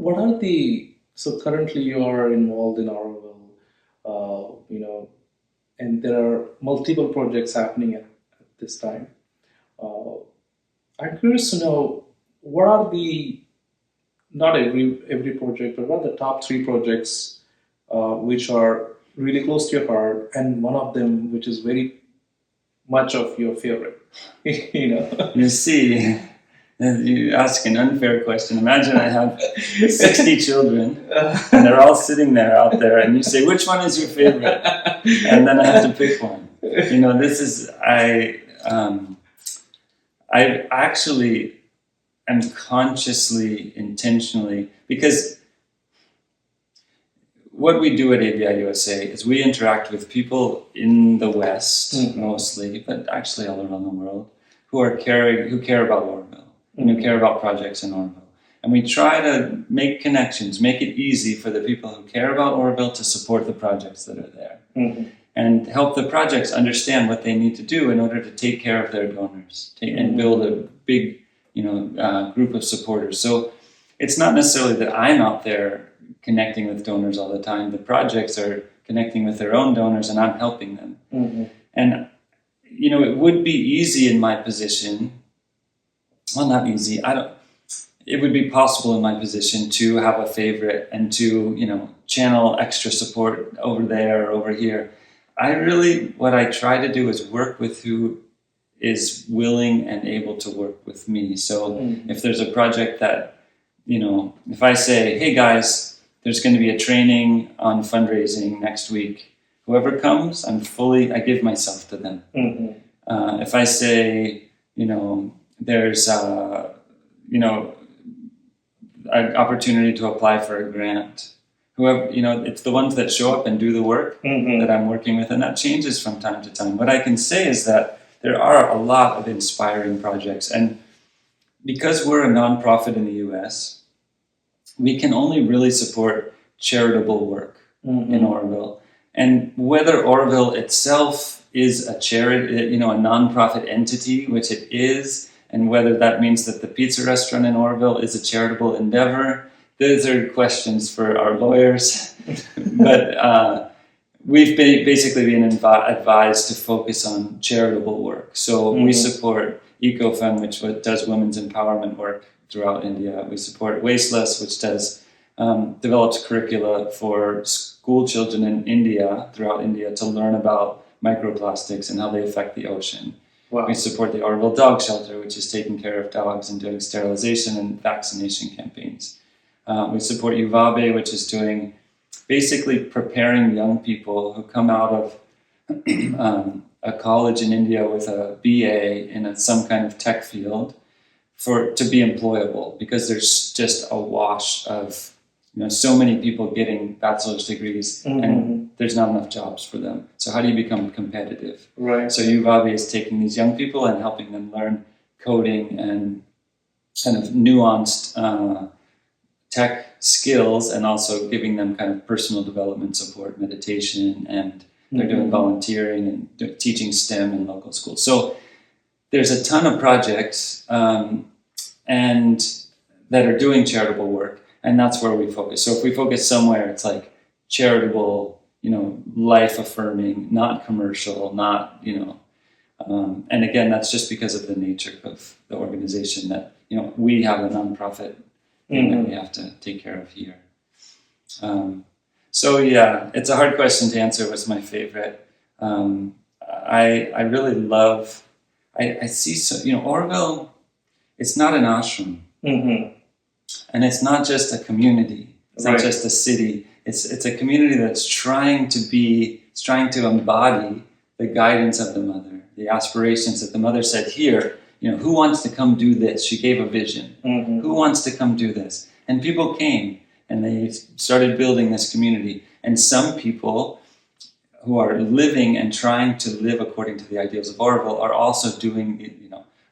what are the, so currently you are involved in Auroville, and there are multiple projects happening at this time. Uh, I'm curious to know what are the, not every project, but what are the top three projects which are really close to your heart, and one of them which is very much of your favorite. you know. You see, you ask an unfair question. Imagine I have 60 children and they're all sitting there out there, and you say, which one is your favorite? And then I have to pick one. I actually am consciously, intentionally, because what we do at ABI USA is we interact with people in the West mostly, but actually all around the world, who care about Auroville and who care about projects in Auroville. And we try to make connections, make it easy for the people who care about Auroville to support the projects that are there. And help the projects understand what they need to do in order to take care of their donors and build a big, group of supporters. So it's not necessarily that I'm out there connecting with donors all the time. The projects are connecting with their own donors, and I'm helping them. And it would be easy in my position. Well, not easy. It would be possible in my position to have a favorite and to channel extra support over there or over here. What I try to do is work with who is willing and able to work with me. So if there's a project that, if I say, hey guys, there's going to be a training on fundraising next week, whoever comes, I give myself to them. If I say, there's, an opportunity to apply for a grant, whoever, it's the ones that show up and do the work that I'm working with, and that changes from time to time. What I can say is that there are a lot of inspiring projects, and because we're a nonprofit in the US, we can only really support charitable work in Auroville. And whether Auroville itself is a charity, a nonprofit entity, which it is, and whether that means that the pizza restaurant in Auroville is a charitable endeavor, those are questions for our lawyers. But we've basically been advised to focus on charitable work. So we support EcoFund, which does women's empowerment work throughout India. We support Wasteless, which develops curricula for school children in India, throughout India, to learn about microplastics and how they affect the ocean. Wow. We support the Auroville Dog Shelter, which is taking care of dogs and doing sterilization and vaccination campaigns. We support Aurobindo, which is doing basically preparing young people who come out of a college in India with a BA in some kind of tech field to be employable, because there's just a wash of so many people getting bachelor's degrees and there's not enough jobs for them. So how do you become competitive? Right. So Aurobindo is taking these young people and helping them learn coding and kind of nuanced tech skills, and also giving them kind of personal development support, meditation, and they're doing volunteering and teaching STEM in local schools. So there's a ton of projects and that are doing charitable work, and that's where we focus. So if we focus somewhere, it's like charitable, life affirming, not commercial, not, and again, that's just because of the nature of the organization that, we have a nonprofit that we have to take care of here. So yeah, it's a hard question to answer what's my favorite. I really love, I see, Auroville, it's not an ashram. And it's not just a community. It's not just a city. It's a community that's trying to embody the guidance of the mother, the aspirations that the mother said, here, who wants to come do this? She gave a vision. Who wants to come do this? And people came, and they started building this community. And some people who are living and trying to live according to the ideals of Auroville are also doing,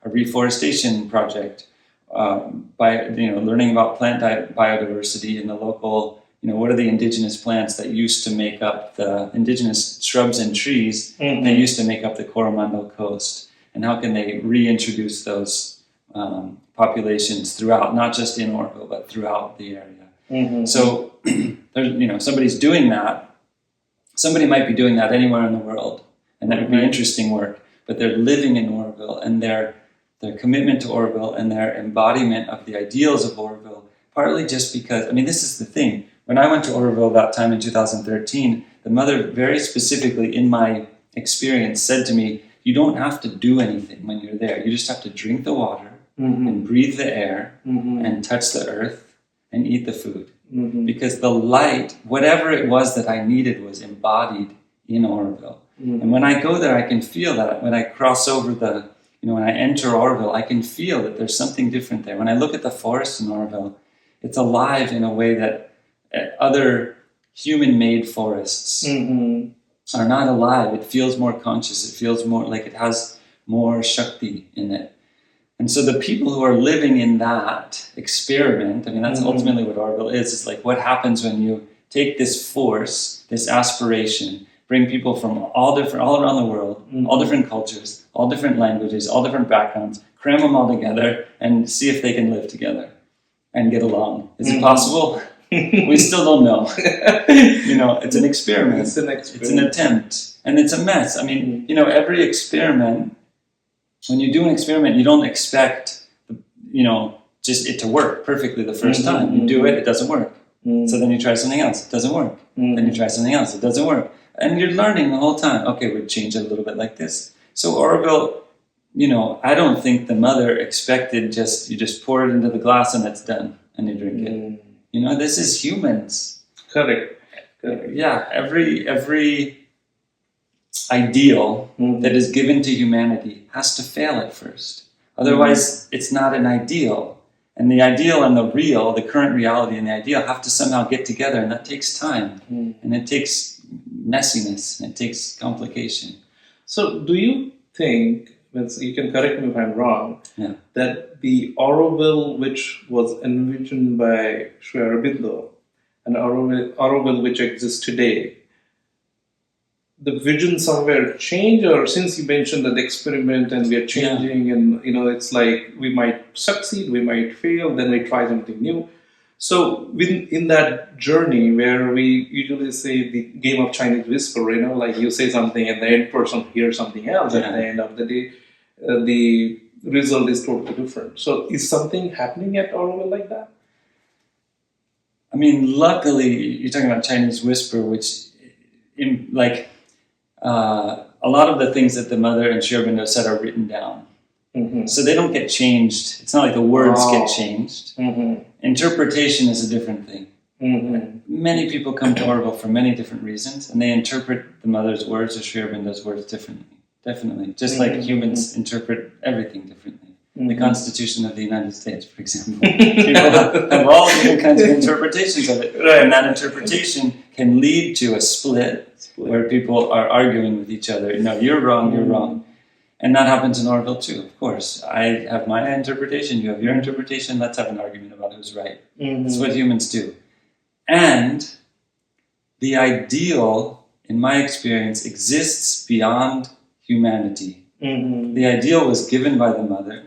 a reforestation project by learning about plant biodiversity in the local. What are the indigenous plants that used to make up the indigenous shrubs and trees that used to make up the Coromandel coast? And how can they reintroduce those populations throughout, not just in Auroville, but throughout the area? So, somebody's doing that. Somebody might be doing that anywhere in the world, and that would be interesting work. But they're living in Auroville, and their commitment to Auroville and their embodiment of the ideals of Auroville, partly just because, this is the thing. When I went to Auroville that time in 2013, the mother very specifically, in my experience, said to me, you don't have to do anything when you're there. You just have to drink the water and breathe the air and touch the earth and eat the food. Because the light, whatever it was that I needed, was embodied in Auroville. And when I go there, I can feel that. When I cross over when I enter Auroville, I can feel that there's something different there. When I look at the forest in Auroville, it's alive in a way that other human-made forests are not alive. It feels more conscious. It feels more like it has more Shakti in it. And so the people who are living in that experiment, that's ultimately what Auroville is. It's like what happens when you take this force, this aspiration, bring people from all around the world, all different cultures, all different languages, all different backgrounds, cram them all together and see if they can live together and get along. Is it possible? We still don't know. It's an experiment. It's an attempt. And it's a mess. Every experiment, when you do an experiment, you don't expect, just it to work perfectly the first time. You do it, it doesn't work. So then you try something else, it doesn't work. Then you try something else, it doesn't work. And you're learning the whole time. Okay, we'll change it a little bit like this. So Auroville, I don't think the mother expected you just pour it into the glass and it's done and you drink it. This is humans. Correct. Yeah, every ideal that is given to humanity has to fail at first. Otherwise, it's not an ideal. And the ideal and the real, the current reality and the ideal have to somehow get together, and that takes time. And it takes messiness, and it takes complication. So do you think, you can correct me if I'm wrong, that the Auroville which was envisioned by Sri Aurobindo and Auroville which exists today, the vision somewhere changed, or since you mentioned that the experiment and we are changing and it's like we might succeed, we might fail, then we try something new. So in that journey where we usually say the game of Chinese whisper, like you say something and the end person hears something else, at the end of the day, the result is totally different. So is something happening at Auroville like that? Luckily, you're talking about Chinese whisper, which, a lot of the things that the mother and Sri Aurobindo said are written down. So they don't get changed. It's not like the words get changed. Interpretation is a different thing. Many people come to Auroville for many different reasons, and they interpret the mother's words or Sri Aurobindo's words differently. Definitely. Just like humans interpret everything differently. The Constitution of the United States, for example. People have all different kinds of interpretations of it. And that interpretation can lead to a split where people are arguing with each other. You're wrong, you're wrong. And that happens in Auroville too, of course. I have my interpretation, you have your interpretation, let's have an argument about who's right. That's what humans do. And the ideal, in my experience, exists beyond humanity. The ideal was given by the mother.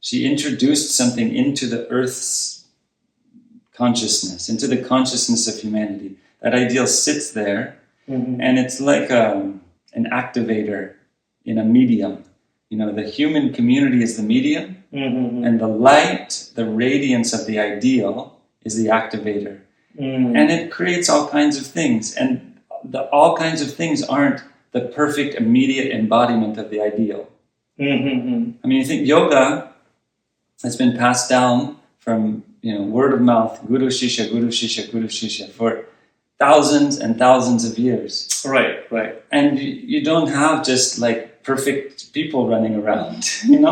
She introduced something into the earth's consciousness, into the consciousness of humanity. That ideal sits there, and it's like an activator in a medium. The human community is the medium, and the light, the radiance of the ideal is the activator. And it creates all kinds of things. And all kinds of things aren't the perfect immediate embodiment of the ideal. You think yoga has been passed down from word of mouth, guru shishya, guru shishya, guru shishya, for thousands and thousands of years. Right. And you don't have just perfect people running around. You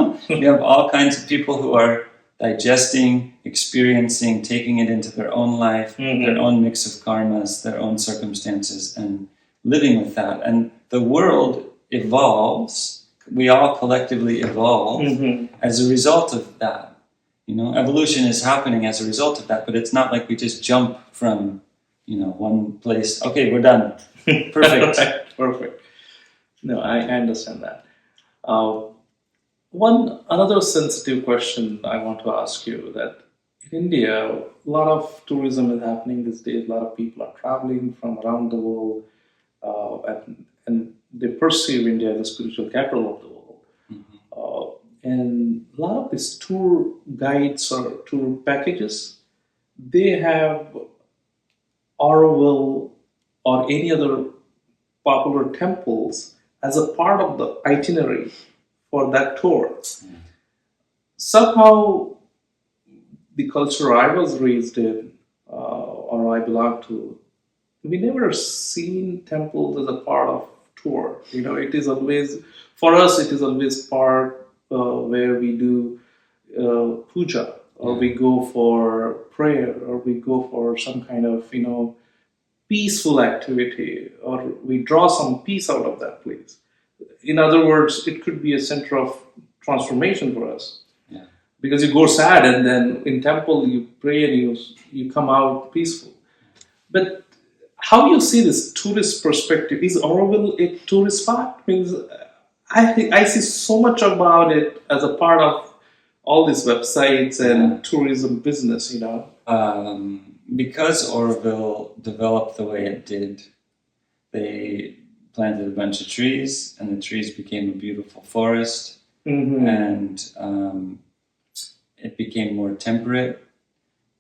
have all kinds of people who are digesting, experiencing, taking it into their own life, their own mix of karmas, their own circumstances, and living with that. And the world evolves. We all collectively evolve as a result of that. Evolution is happening as a result of that, but it's not like we just jump from, one place. Okay, we're done. Perfect. Perfect. No, I understand that. Another sensitive question I want to ask you, that in India, a lot of tourism is happening these days. A lot of people are traveling from around the world, and they perceive India as a spiritual capital of the world. And a lot of these tour guides or tour packages, they have Auroville or any other popular temples as a part of the itinerary for that tour. Somehow, the culture I was raised in, or I belong to, we never seen temples as a part of tour. It is always, for us, it is always part where we do puja, or we go for prayer, or we go for some kind of, peaceful activity, or we draw some peace out of that place. In other words, it could be a center of transformation for us. Yeah. Because you go sad, and then in temple you pray and you come out peaceful. But how you see this tourist perspective? Is Auroville a tourist spot? Means I think I see so much about it as a part of all these websites and tourism business. Because Auroville developed the way it did, they planted a bunch of trees, and the trees became a beautiful forest, and it became more temperate,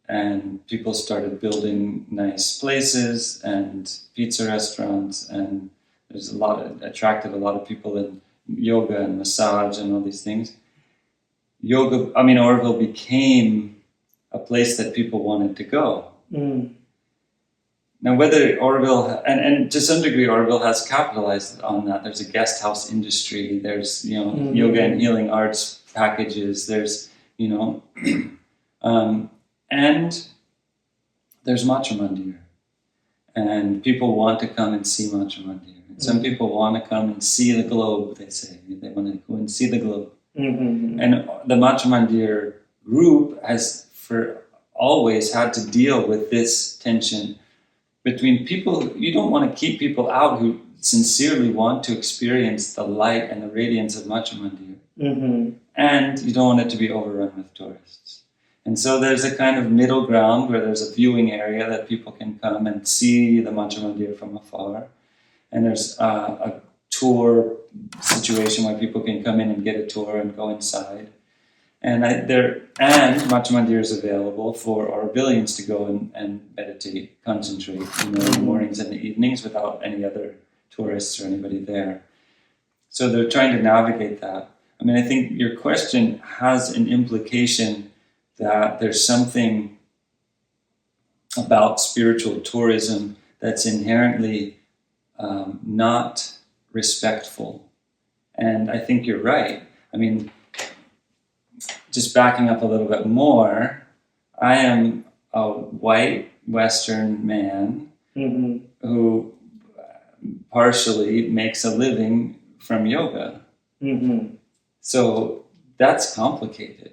and people started building nice places and pizza restaurants, and attracted a lot of people in yoga and massage and all these things. Auroville became a place that people wanted to go. Now, whether Auroville, and to some degree, Auroville has capitalized on that. There's a guest house industry. There's, yoga and healing arts packages. There's, and there's Macha Mandir. And people want to come and see Macha Mandir. And some people want to come and see the globe, they say. They want to go and see the globe. And the Macha Mandir group has, for always had to deal with this tension between people. You don't want to keep people out who sincerely want to experience the light and the radiance of Macha Mandir. And you don't want it to be overrun with tourists. And so there's a kind of middle ground where there's a viewing area that people can come and see the Macha Mandir from afar. And there's a tour situation where people can come in and get a tour and go inside. And Macha Mandir is available for Aurobillians to go and meditate, concentrate, in the mornings and the evenings without any other tourists or anybody there. So they're trying to navigate that. I think your question has an implication that there's something about spiritual tourism that's inherently not respectful. And I think you're right. Just backing up a little bit more, I am a white Western man who partially makes a living from yoga. So that's complicated.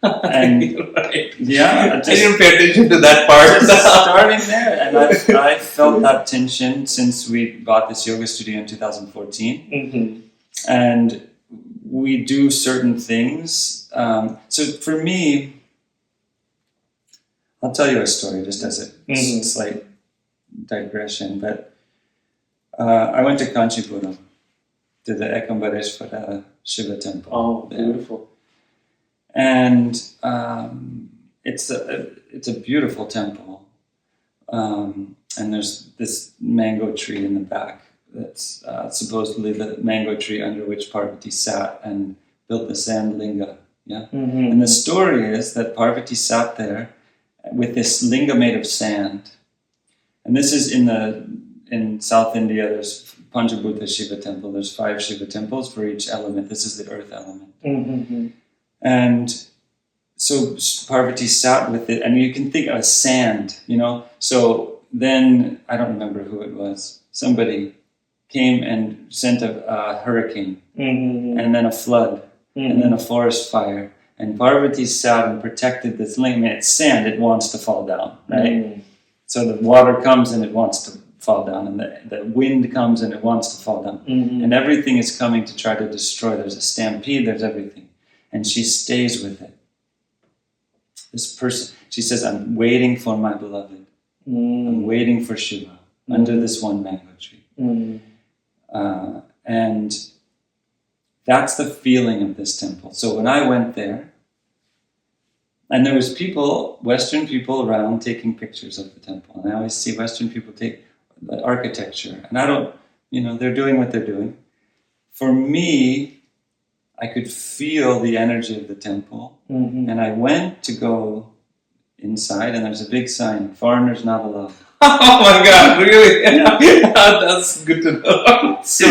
And right. Yeah, I didn't pay attention to that part. Starting there, and I felt that tension since we bought this yoga studio in 2014, and we do certain things. So for me, I'll tell you a story just as a slight digression. But I went to Kanchipuram, to the Ekambareshwara Shiva temple. Oh, beautiful! And it's a beautiful temple, and there's this mango tree in the back. That's supposedly the mango tree under which Parvati sat and built the sand linga. Yeah, and the story is that Parvati sat there with this linga made of sand, and this is in South India. There's Panchabhuta Shiva temple. There's 5 Shiva temples for each element. This is the earth element. And so Parvati sat with it, and you can think of sand, So then, I don't remember who it was, somebody came and sent a hurricane, and then a flood, and then a forest fire. And Parvati sat and protected this linga. It's sand, it wants to fall down, right? So the water comes and it wants to fall down, and the wind comes and it wants to fall down. And everything is coming to try to destroy. There's a stampede, there's everything. And she stays with it. this person. She says, I'm waiting for my beloved. I'm waiting for Shiva under this one mango tree. And that's the feeling of this temple. So when I went there, and there was people, Western people around taking pictures of the temple. And I always see Western people take the architecture. And I don't, they're doing what they're doing. For me, I could feel the energy of the temple. And I went to go inside, and there's a big sign, foreigners not allowed. Oh my God, really? That's good to know. So,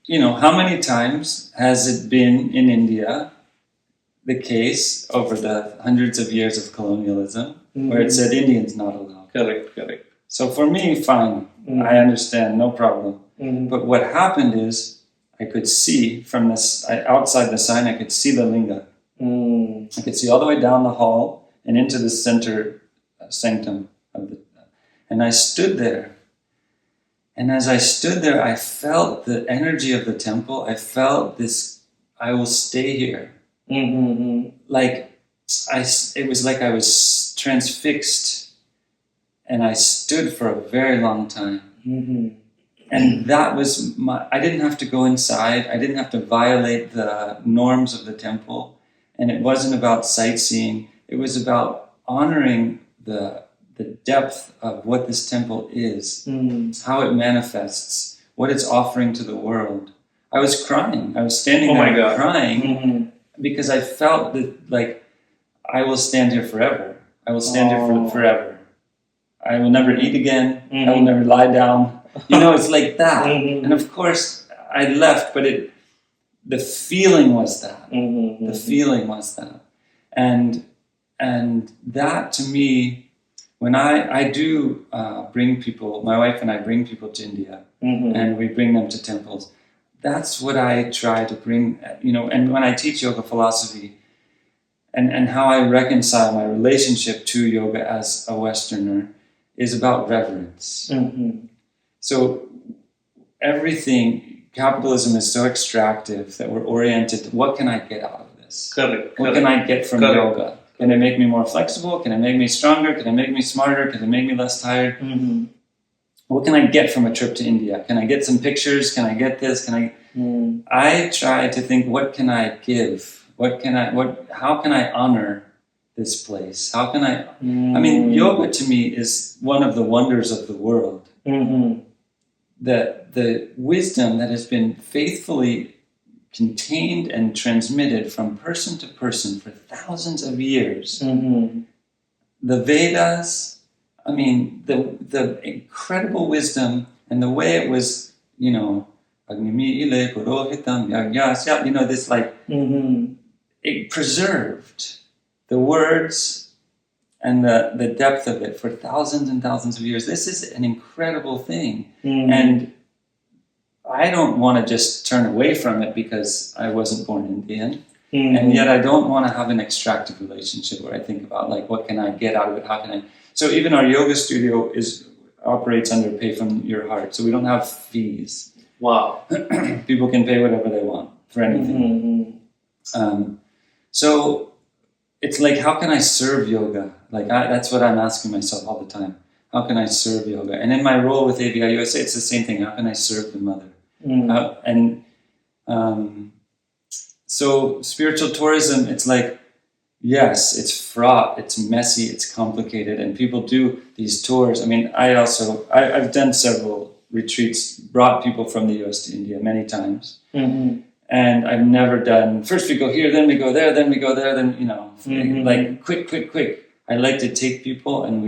how many times has it been in India the case over the hundreds of years of colonialism where it said Indians not allowed? Correct. So for me, fine, I understand, no problem. But what happened is I could see from this, outside the sign, I could see the linga. I could see all the way down the hall and into the center sanctum of the, and I stood there. And as I stood there, I felt the energy of the temple. I felt this, I will stay here. Like it was like I was transfixed, and I stood for a very long time. And that was I didn't have to go inside. I didn't have to violate the norms of the temple. And it wasn't about sightseeing. It was about honoring the depth of what this temple is, how it manifests, what it's offering to the world. I was crying. I was standing there crying because I felt that, like, I will stand here forever. I will stand here forever. I will never eat again. I will never lie down. It's like that. And of course, I left, but the feeling was that. The feeling was that. And that, to me, when I do bring people, my wife and I bring people to India, and we bring them to temples, that's what I try to bring, and when I teach yoga philosophy, and how I reconcile my relationship to yoga as a Westerner is about reverence. So everything, capitalism is so extractive that we're oriented to what can I get out of this? What can I get from yoga? Can it make me more flexible? Can it make me stronger? Can it make me smarter? Can it make me less tired? What can I get from a trip to India? Can I get some pictures? Can I get this? I try to think, what can I give? How can I honor this place? How can I mean, yoga to me is one of the wonders of the world. The wisdom that has been faithfully contained and transmitted from person to person for thousands of years. The Vedas, I mean, the incredible wisdom and the way it was, Agnimi ile purohitam yagyasya, this it preserved the words and the depth of it for thousands and thousands of years. This is an incredible thing. And I don't want to just turn away from it because I wasn't born Indian. And yet I don't want to have an extractive relationship where I think about, like, what can I get out of it? How can I... So even our yoga studio operates under pay from your heart. So we don't have fees. Wow. People can pay whatever they want for anything. So it's like, how can I serve yoga? Like, that's what I'm asking myself all the time. How can I serve yoga? And in my role with AVI USA, it's the same thing. How can I serve the mother? So spiritual tourism, it's like, yes, it's fraught, it's messy, it's complicated, and people do these tours. I mean, I've done several retreats, brought people from the US to India many times. And I've never done, first we go here, then we go there, then we go there, then, like quick. I like to take people and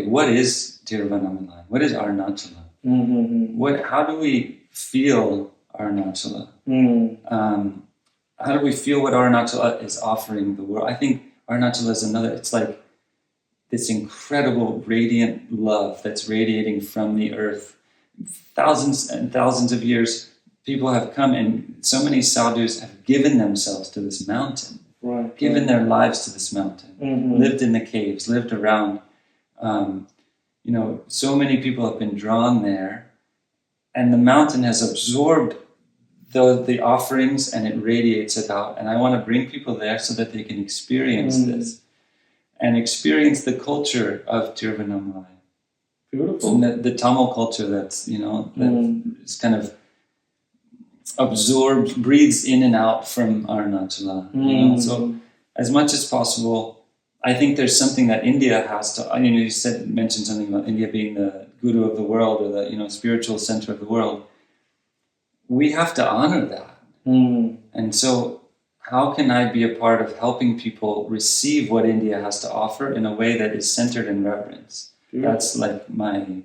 what is Tiruvannamalai? What is Arunachala? How do we feel Arunachala? How do we feel what Arunachala is offering the world? I think Arunachala is it's like this incredible radiant love that's radiating from the earth. Thousands and thousands of years, people have come, and so many sadhus have given themselves to this mountain, given their lives to this mountain, lived in the caves, lived around. So many people have been drawn there, and the mountain has absorbed the offerings, and it radiates it out. And I want to bring people there so that they can experience this and experience the culture of Tiruvannamalai. Beautiful. And the Tamil culture that's, that is kind of absorbed, breathes in and out from Arunachala. So as much as possible, I think there's something that India has to, you mentioned something about India being the guru of the world, or the, spiritual center of the world. We have to honor that. And so how can I be a part of helping people receive what India has to offer in a way that is centered in reverence? Beautiful. That's like my,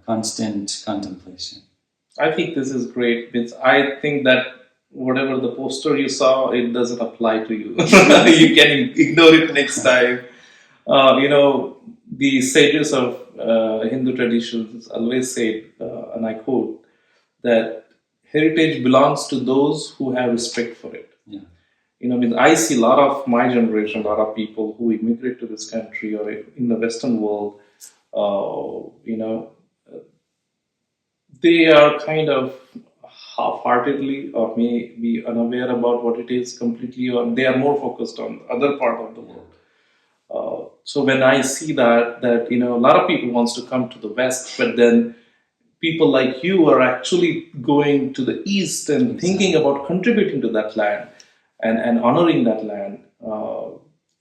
constant contemplation. I think this is great. I think that whatever the poster you saw, it doesn't apply to you. You can ignore it next time. The sages of Hindu traditions always say, and I quote, that heritage belongs to those who have respect for it. Yeah. I see a lot of my generation, a lot of people who immigrate to this country or in the Western world, they are kind of half-heartedly or may be unaware about what it is completely, or they are more focused on the other part of the world. So when I see that a lot of people wants to come to the West, but then people like you are actually going to the East and thinking about contributing to that land and honoring that land,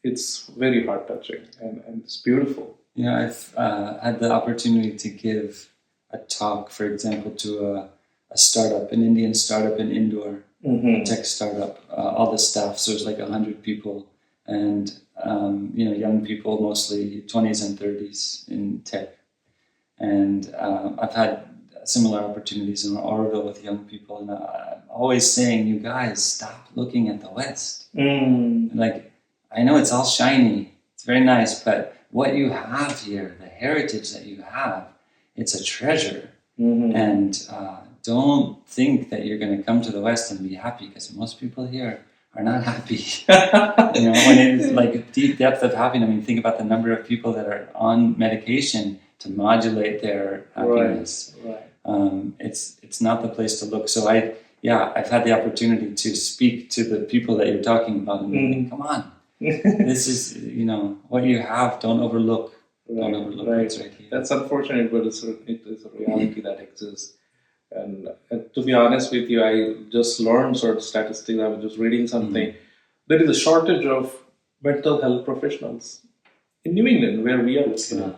it's very heart-touching and it's beautiful. Yeah, I've had the opportunity to give a talk, for example, to a startup, an Indian startup in Indore, a tech startup. All the staff, so it's like 100 people, and young people, mostly 20s and 30s in tech. And I've had similar opportunities in Auroville with young people, and I'm always saying, you guys, stop looking at the West. Like, I know it's all shiny, it's very nice, but what you have here, the heritage that you have, it's a treasure. And don't think that you're going to come to the West and be happy, because most people here are not happy. When it's like a deep depth of happiness, think about the number of people that are on medication to modulate their happiness. Right. It's not the place to look. So I've had the opportunity to speak to the people that you're talking about, and think, come on, this is what you have. Don't overlook. Don't overlook what's right here. That's unfortunate, but it is a reality that exists. And to be honest with you, I just learned sort of statistics. I was just reading something. There is a shortage of mental health professionals in New England, where we are located.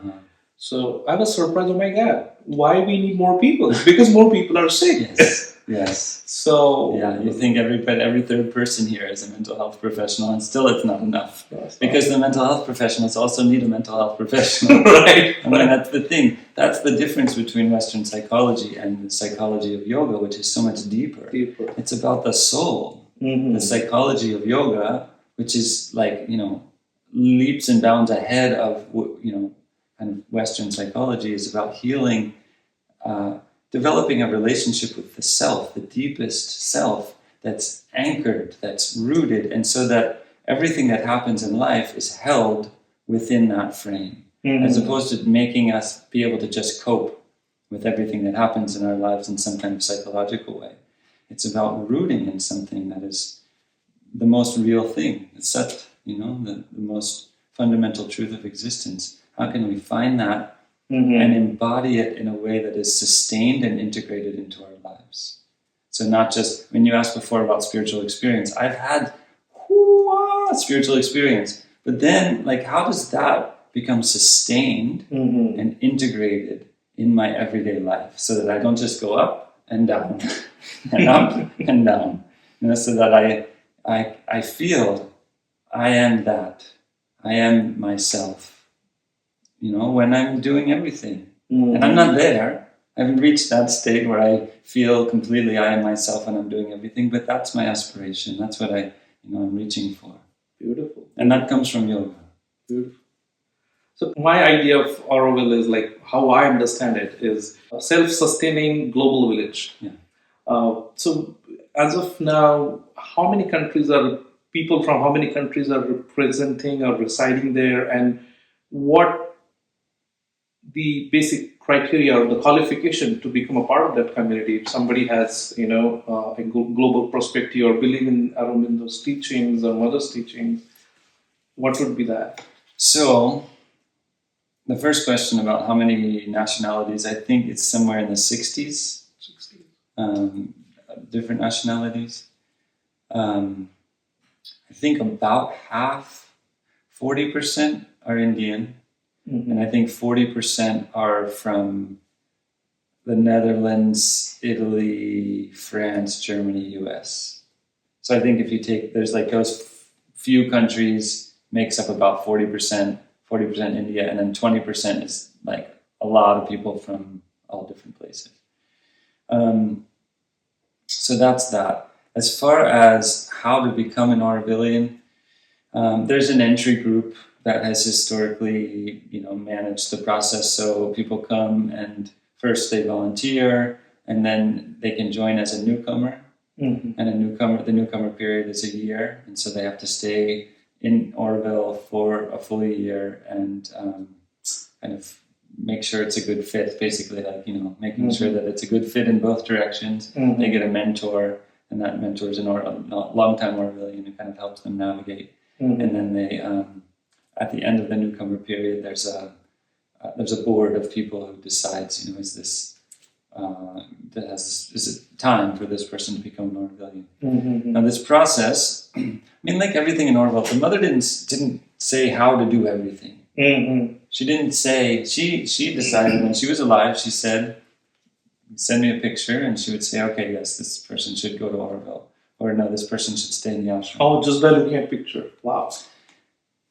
So I was surprised, oh my God, why we need more people? Because more people are sick. Yes. So you think every third person here is a mental health professional, and still it's not enough. Because the mental health professionals also need a mental health professional. Right. That's the thing. That's the difference between Western psychology and the psychology of yoga, which is so much deeper. It's about the soul. The psychology of yoga, which is like, leaps and bounds ahead of, kind of Western psychology, is about healing, developing a relationship with the self, the deepest self, that's anchored, that's rooted, and so that everything that happens in life is held within that frame, as opposed to making us be able to just cope with everything that happens in our lives in some kind of psychological way. It's about rooting in something that is the most real thing, the Sat, the most fundamental truth of existence. How can we find that and embody it in a way that is sustained and integrated into our lives? So not just, when you asked before about spiritual experience, I've had spiritual experience, but then how does that become sustained and integrated in my everyday life, so that I don't just go up and down and up and down, so that I feel I am that, I am myself, when I'm doing everything. And I'm not there. I haven't reached that state where I feel completely I am myself when I'm doing everything, but that's my aspiration. That's what I'm reaching for. Beautiful. And that comes from yoga. Beautiful. So my idea of Auroville is, how I understand it, is a self-sustaining global village. Yeah. So as of now, people from how many countries are representing or residing there, and what the basic criteria or the qualification to become a part of that community? If somebody has, a global perspective or believe in Aurobindo's teachings or Mother's teachings, what would be that? So, the first question about how many nationalities, I think it's somewhere in the 60s. 60. Different nationalities. I think about half, 40% are Indian. Mm-hmm. And I think 40% are from the Netherlands, Italy, France, Germany, US. So I think if you take, there's like those few countries makes up about 40% India, and then 20% is like a lot of people from all different places. So that's that. As far as how to become an Aurovillian, there's an entry group that has historically, managed the process. So people come and first they volunteer, and then they can join as a newcomer. Mm-hmm. And the newcomer period is a year, and so they have to stay in Auroville for a full year and kind of make sure it's a good fit. Basically, like making Mm-hmm. sure that it's a good fit in both directions. Mm-hmm. They get a mentor, and that mentor is a long-time Aurovillian who kind of helps them navigate. Mm-hmm. And then they, at the end of the newcomer period, there's a board of people who decides, is it time for this person to become an Aurovillian? Mm-hmm. Now this process, like everything in Auroville, the mother didn't say how to do everything. Mm-hmm. She didn't say, she decided when she was alive, she said, send me a picture, and she would say, okay, yes, this person should go to Auroville, or no, this person should stay in the ashram. Oh, just by looking at picture. Wow.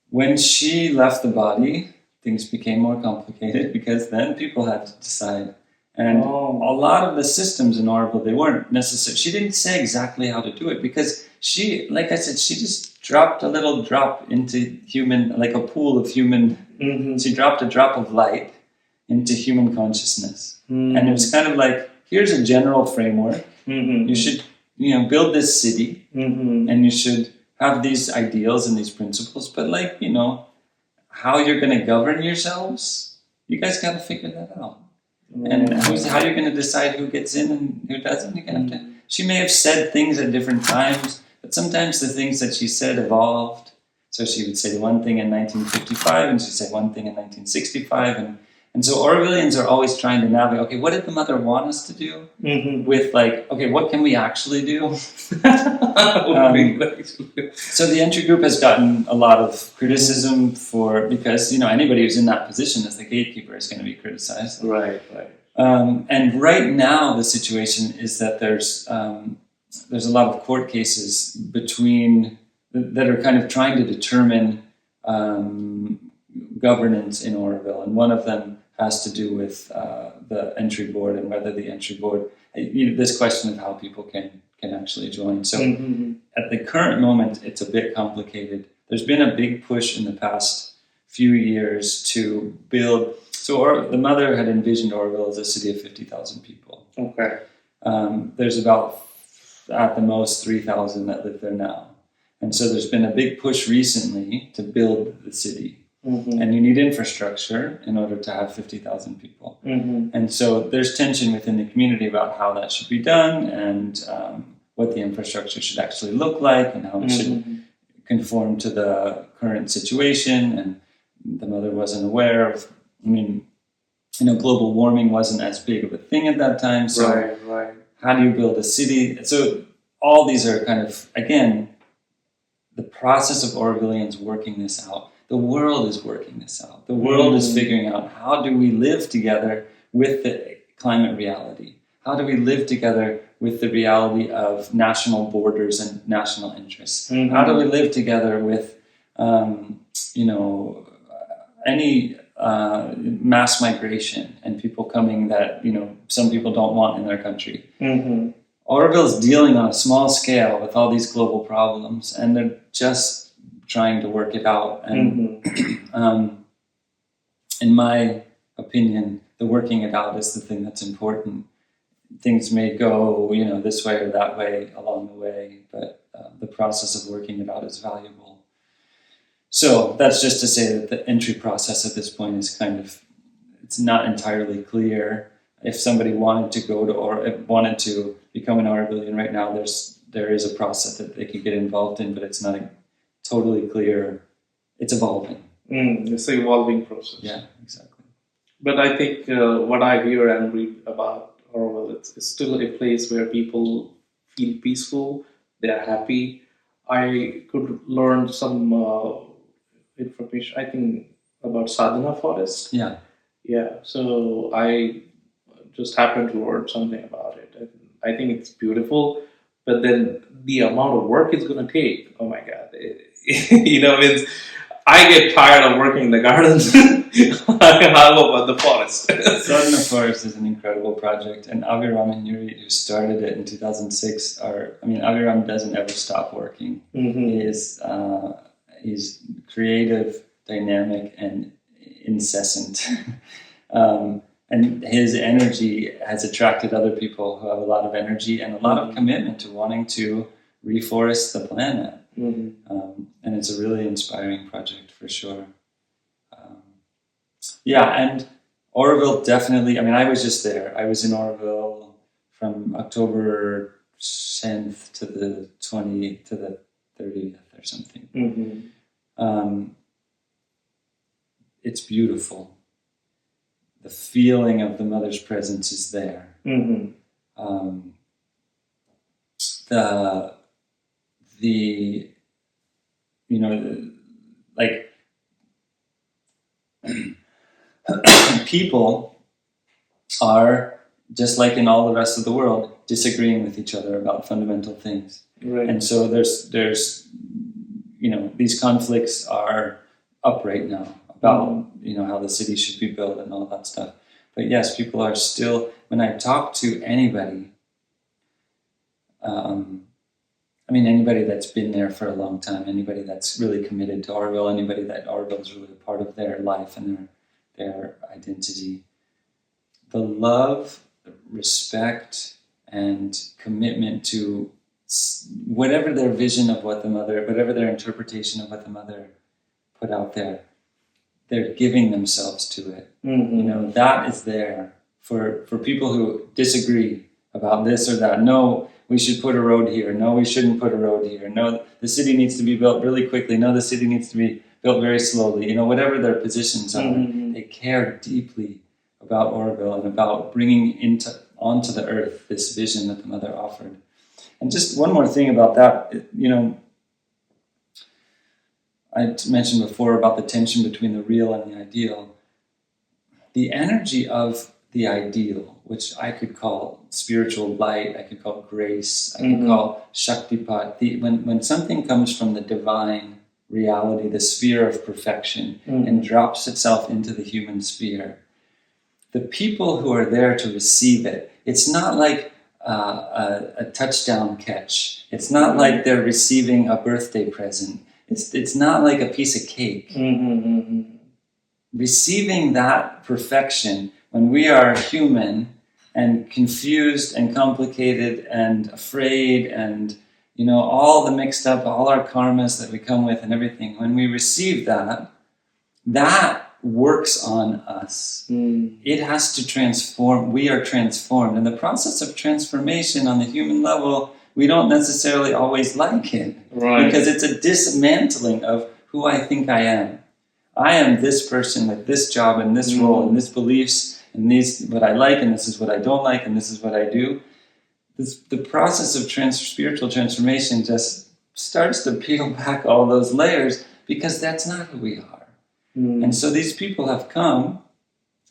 When she left the body, things became more complicated because then people had to decide. And a lot of the systems in Auroville, they weren't necessary. She didn't say exactly how to do it because she, like I said, she just dropped a little drop into human, like a pool of human. Mm-hmm. She dropped a drop of light into human consciousness. Mm-hmm. And it was kind of like, here's a general framework. Mm-hmm. You should, build this city, mm-hmm. and you should have these ideals and these principles, but how you're going to govern yourselves, you guys got to figure that out. Mm-hmm. And how you're going to decide who gets in and who doesn't. You're gonna have to. She may have said things at different times, but sometimes the things that she said evolved. So she would say one thing in 1955, and she'd say one thing in 1965, and so Aurovillians are always trying to navigate, okay, what did the mother want us to do? Mm-hmm. With okay, what can we actually do? So the entry group has gotten a lot of criticism because, anybody who's in that position as the gatekeeper is going to be criticized. Right. And right now the situation is that there's a lot of court cases that are kind of trying to determine governance in Auroville, and one of them has to do with the entry board and whether the entry board, this question of how people can actually join. So mm-hmm. At the current moment, it's a bit complicated. There's been a big push in the past few years to build. So the mother had envisioned Auroville as a city of 50,000 people. Okay. There's about, at the most, 3,000 that live there now. And so there's been a big push recently to build the city. Mm-hmm. And you need infrastructure in order to have 50,000 people. Mm-hmm. And so there's tension within the community about how that should be done and what the infrastructure should actually look like and how it should conform to the current situation. And the mother wasn't aware of, global warming wasn't as big of a thing at that time. So right. How do you build a city? So all these are kind of, again, the process of Aurovillians working this out. The world is working this out. The world is figuring out how do we live together with the climate reality? How do we live together with the reality of national borders and national interests? Mm-hmm. How do we live together with, any mass migration and people coming that, some people don't want in their country? Mm-hmm. Auroville is dealing on a small scale with all these global problems, and they're just trying to work it out. And in my opinion, the working it out is the thing that's important. Things may go, this way or that way along the way, but the process of working it out is valuable. So that's just to say that the entry process at this point is kind of it's not entirely clear. If somebody wanted to go to or wanted to become an Aurovillian right now, there is a process that they could get involved in, but it's not totally clear. It's evolving. It's an evolving process. Yeah, exactly. But I think what I hear and read about Auroville, it's still a place where people feel peaceful, they are happy. I could learn some information, I think, about sadhana forest. Yeah. Yeah, so I just happened to learn something about it. And I think it's beautiful, but then the amount of work it's going to take, oh my God. It's, I get tired of working in the gardens. How about the forest? Sadhana Forest is an incredible project, and Aviram and Yuri, who started it in 2006, Aviram doesn't ever stop working. Mm-hmm. He's creative, dynamic, and incessant. And his energy has attracted other people who have a lot of energy and a lot of commitment to wanting to reforest the planet. Mm-hmm. And it's a really inspiring project for sure. And Auroville definitely, I was just there. I was in Auroville from October 10th to the 20th to the 30th or something. Mm-hmm. It's beautiful. The feeling of the mother's presence is there. Mm-hmm. People are, just like in all the rest of the world, disagreeing with each other about fundamental things. Right. And so there's these conflicts are up right now about, how the city should be built and all that stuff. But yes, people are still, when I talk to anybody, anybody that's been there for a long time, anybody that's really committed to Auroville, anybody that Auroville is really a part of their life and their identity, the love, respect, and commitment to whatever their vision of what the mother, whatever their interpretation of what the mother put out there, they're giving themselves to it. Mm-hmm. That is there for people who disagree about this or that. No, we should put a road here. No, we shouldn't put a road here. No, the city needs to be built really quickly. No, the city needs to be built very slowly. Whatever their positions are, they care deeply about Auroville and about bringing onto the earth this vision that the mother offered. And just one more thing about that, I mentioned before about the tension between the real and the ideal. The energy of the ideal, which I could call spiritual light, I could call grace, I could call Shaktipat. When something comes from the divine reality, the sphere of perfection, and drops itself into the human sphere, the people who are there to receive it, it's not like a touchdown catch. It's not like they're receiving a birthday present. It's not like a piece of cake. Receiving that perfection when we are human and confused and complicated and afraid and all the mixed up, all our karmas that we come with and everything, when we receive that works on us. It has to transform. We are transformed. And the process of transformation on the human level, we don't necessarily always like it. Right. Because it's a dismantling of who I think I am. I am this person with this job and this role and this beliefs and these what I like and this is what I don't like and this is what I do. The process of spiritual transformation just starts to peel back all those layers because that's not who we are. And so these people have come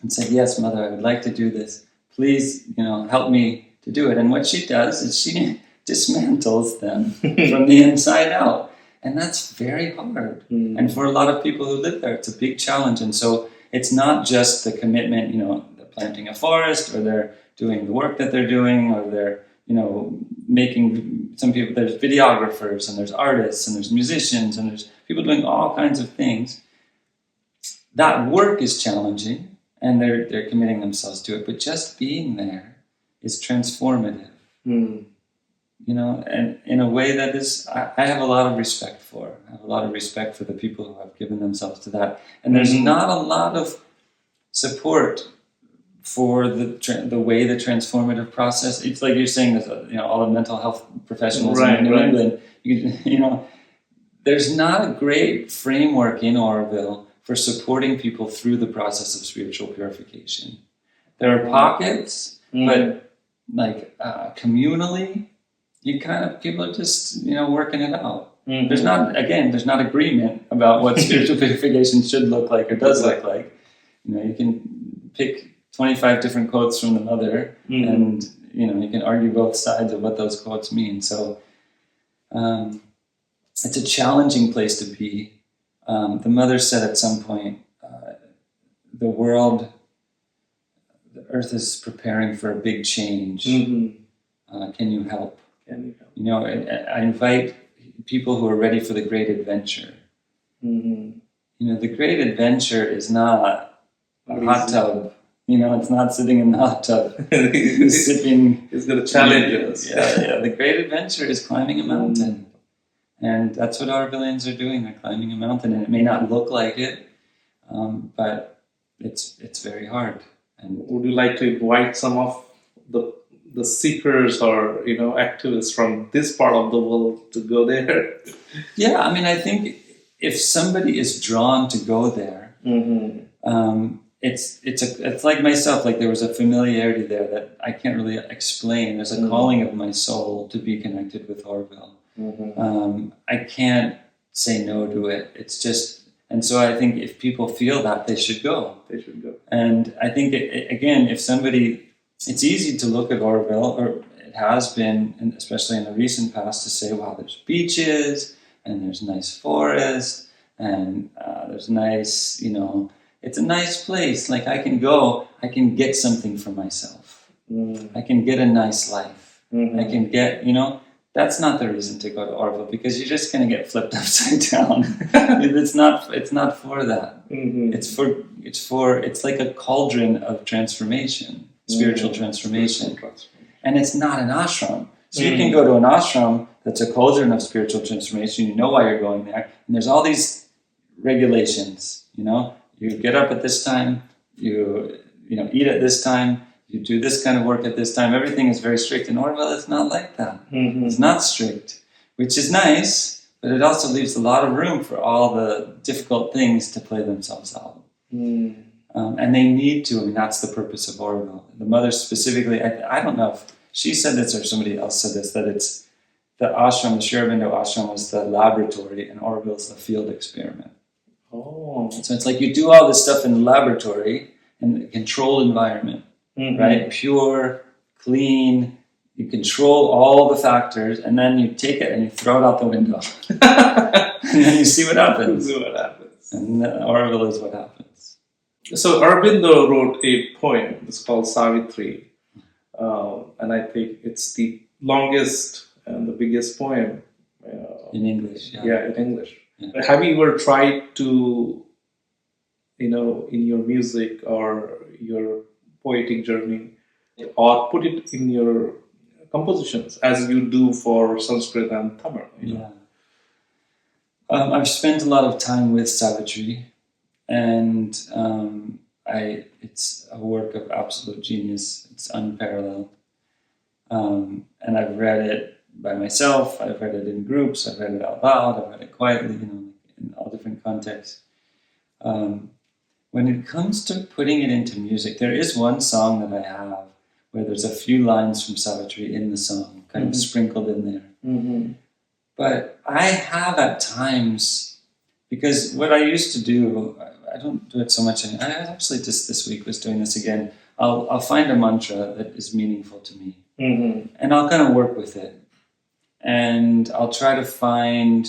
and said, yes, Mother, I would like to do this. Please, help me to do it. And what she does is she dismantles them from the inside out. And that's very hard. And for a lot of people who live there, it's a big challenge. And so it's not just the commitment, they're planting a forest or they're doing the work that they're doing or they're, making some people, there's videographers and there's artists and there's musicians and there's people doing all kinds of things. That work is challenging and they're committing themselves to it. But just being there is transformative. And in a way that is, I have a lot of respect for. I have a lot of respect for the people who have given themselves to that. And there's not a lot of support for the way the transformative process. It's like you're saying, there's all the mental health professionals in New England. There's not a great framework in Auroville for supporting people through the process of spiritual purification. There are pockets, but like communally, people are just working it out. There's not agreement about what spiritual purification should look like or does look like. You can pick 25 different quotes from the Mother, and you can argue both sides of what those quotes mean. So it's a challenging place to be. The Mother said at some point, the Earth is preparing for a big change. Can you help? I invite people who are ready for the great adventure. The great adventure is not a hot tub. It's not sitting in the hot tub, sipping. It's going to challenge us. Yeah. The great adventure is climbing a mountain. And that's what Aurovillians are doing. They're climbing a mountain, and it may not look like it, but it's very hard. And would you like to invite some of the seekers or activists from this part of the world to go there? Yeah, I think if somebody is drawn to go there, it's like myself. Like there was a familiarity there that I can't really explain. There's a calling of my soul to be connected with Auroville. I can't say no to it. It's just, and so I think if people feel that, they should go. And I think if somebody, it's easy to look at Auroville, or it has been, and especially in the recent past, to say, wow, there's beaches and there's nice forest and there's nice, it's a nice place. Like I can get something for myself. I can get a nice life. I can get, that's not the reason to go to Auroville, because you're just going to get flipped upside down. It's not for that. It's like a cauldron of transformation, spiritual transformation. And it's not an ashram. So you can go to an ashram that's a cauldron of spiritual transformation. You know why you're going there. And there's all these regulations, You get up at this time, you eat at this time, you do this kind of work at this time. Everything is very strict. In Auroville, it's not like that. It's not strict, which is nice, but it also leaves a lot of room for all the difficult things to play themselves out. And they need to. That's the purpose of Auroville. The Mother specifically, I don't know if she said this or somebody else said this, that it's the ashram, the Aurobindo ashram was the laboratory, and Auroville is the field experiment. So it's like you do all this stuff in the laboratory in a controlled environment. Right? Pure, clean, you control all the factors, and then you take it and you throw it out the window. And then you see what happens. And Auroville is what happens. So Aurobindo wrote a poem. It's called Savitri. And I think it's the longest and the biggest poem. In English, in English. Yeah. Have you ever tried to, in your music or your poetic journey, or put it in your compositions as you do for Sanskrit and Tamil? I've spent a lot of time with Savitri, and it's a work of absolute genius. It's unparalleled. And I've read it by myself, I've read it in groups, I've read it out loud, I've read it quietly, in all different contexts. When it comes to putting it into music, there is one song that I have where there's a few lines from Savitri in the song, kind of sprinkled in there. But I have at times, because what I used to do, I don't do it so much anymore. I actually just this week was doing this again. I'll find a mantra that is meaningful to me, and I'll kind of work with it. And I'll try to find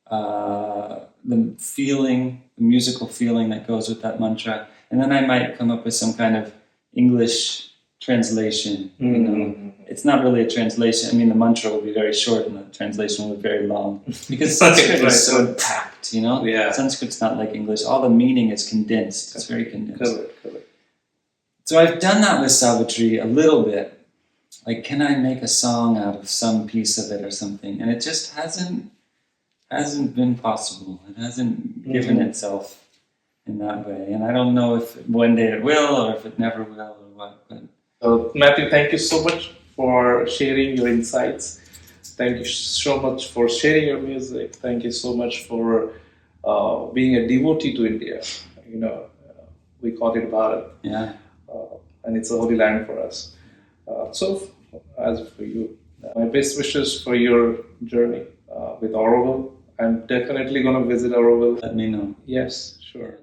the musical feeling that goes with that mantra. And then I might come up with some kind of English translation. It's not really a translation. The mantra will be very short and the translation will be very long. Because Sanskrit is so packed, Sanskrit's not like English. All the meaning is condensed. It's very condensed. Correct. So I've done that with Savitri a little bit. Like, can I make a song out of some piece of it or something? And it just hasn't been possible. It hasn't given itself. in that way. And I don't know if one day it will or if it never will or what. But Matthew, thank you so much for sharing your insights. Thank you so much for sharing your music. Thank you so much for being a devotee to India. We call it Bharat, yeah, and it's a holy land for us. So, as for you, my best wishes for your journey with Auroville. I'm definitely going to visit Auroville. let me know. Yes, sure.